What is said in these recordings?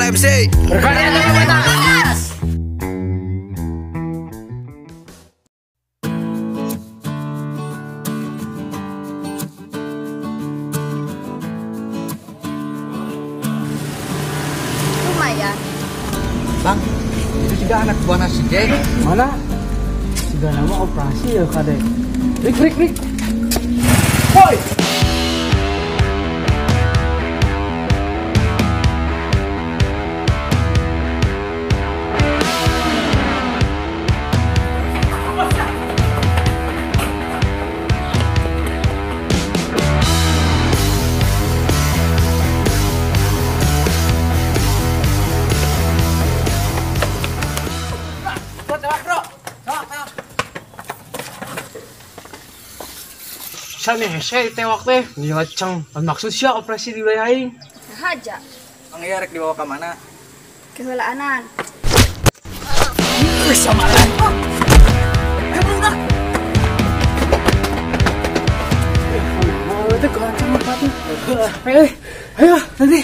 MC. Berkarya dengan batas. Lumayan. Bang, itu juga anak buah si Jack. Mana? Sudah nama operasi ya kade. Rik. Woi. Sana hese tewak teh ngilacang maksud siapa operasi di wilayah aing Haja. Bang iya rek dibawa ke mana? Kehulaanan. samaran. Itu kelancang apa tuh? Ayo nanti.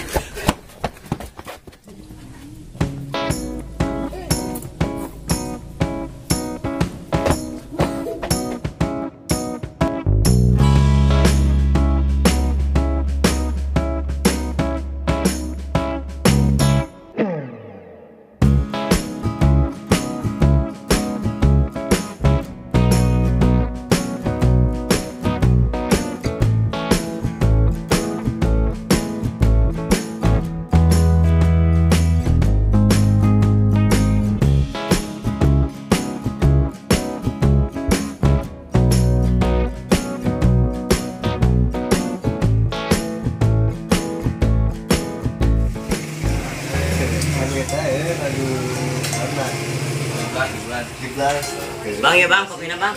Bang ya bang, kopinya bang.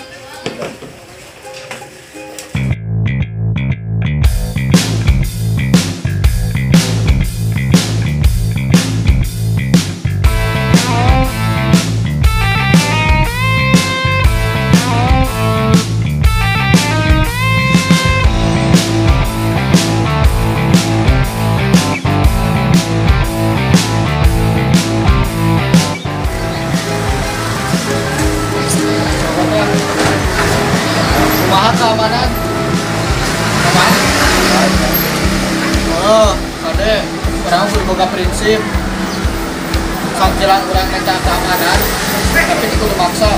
Keamanan. Aman? Oh, kade, orang kudu boga prinsip. Sampilan urang eta keamanan, tapi itu kudu maksa.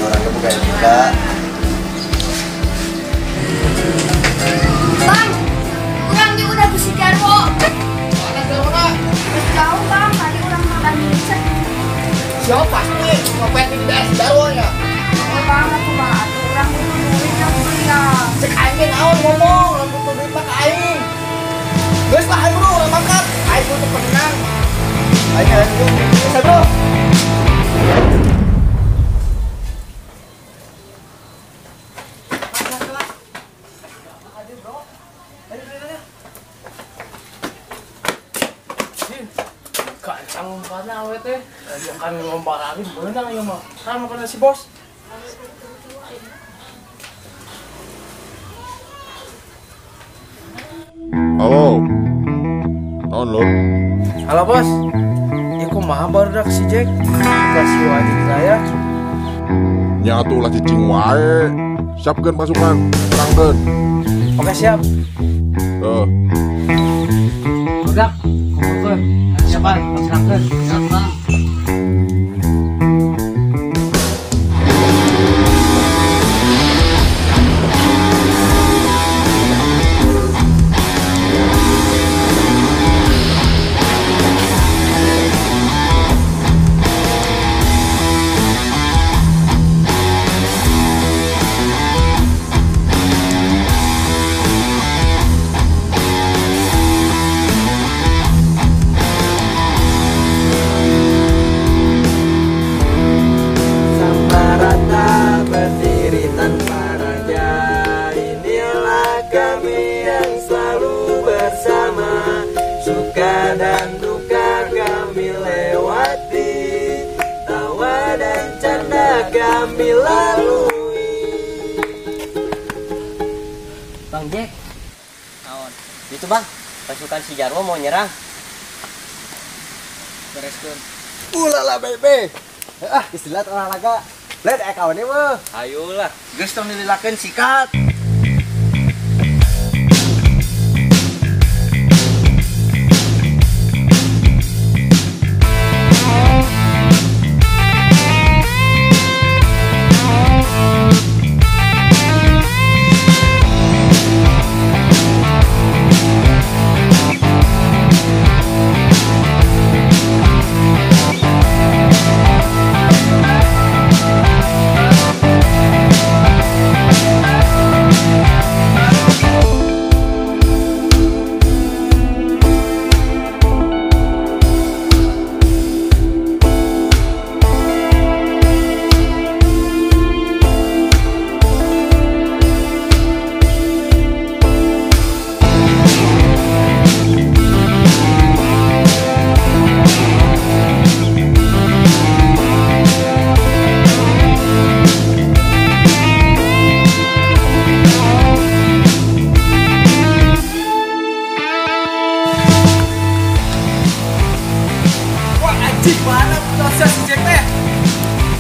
Orang kebuka juga. Bang, kurang di udah besi garwo. Mana Garwana? Tahu bang, tadi orang makan cek. Siapa nih? Ngapain di daerah Darwo ya? Oh bang, aku bang, orang itu duitnya kuliah. Cek aing naon ngomong, lamun butuh duit mah ka aing. Geus lah aing bro, urang mangkat. Aing butuh penenang. Aing bisa bro. Kancang mana awet teh? Yang kami ngomparangin beunang ieu mah. Kan makan si bos. Halo. Naon lo? Halo bos. Ieu kumaha barudak si Jack? Kasih wajib saya. Nya atuh lah cicing wae. Siapkeun pasukan, serangkeun. Oke siap. Barudak, kumpulkeun. Siapan, serangkeun. Siap bang. kami lalui. Bang Jack, itu bang, pasukan si Jarwo mau nyerang. bereskeun. Ulala bebe. Istilah olahraga. Bled kawan ieu mah. Ayolah. Geus tong dililakeun sikat.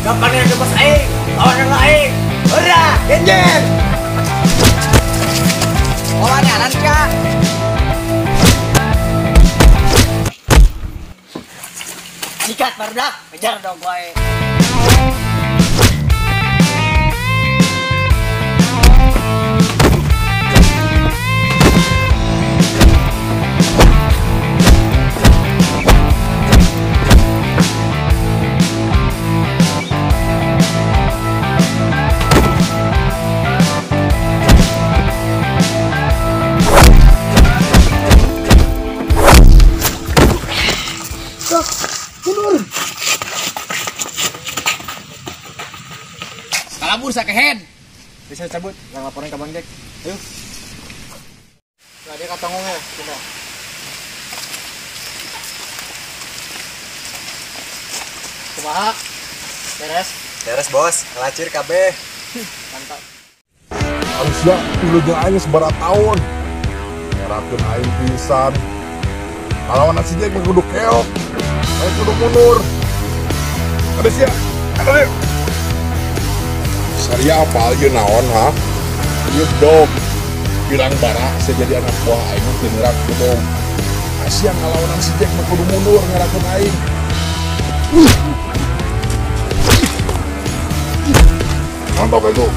Gampang yang bos aing, lawan yang lain. Ora, genjer. Olahan anan Kak. Sikat barudak, kejar dong gue. Kalabur sakehead. Bisa cabut, yang laporin ke Bang Jack. Ayo. Nah, dia katongongnya, kita. Kumaha? Beres? Beres bos, ngelacir kabeh. Mantap. Harusnya dulunya aing sebarat tahun. Ngerakeun aing pisan. Lawan si Jack kudu keok. Aing kudu mundur. Ada sia. Ada deh. Saria apa aja naon ha? Ieu dog. Bilang bara saya jadi anak buah aing teu ngerak dong. Asia ngalawan si Jack kudu mundur ngerakeun aing. Mantap itu.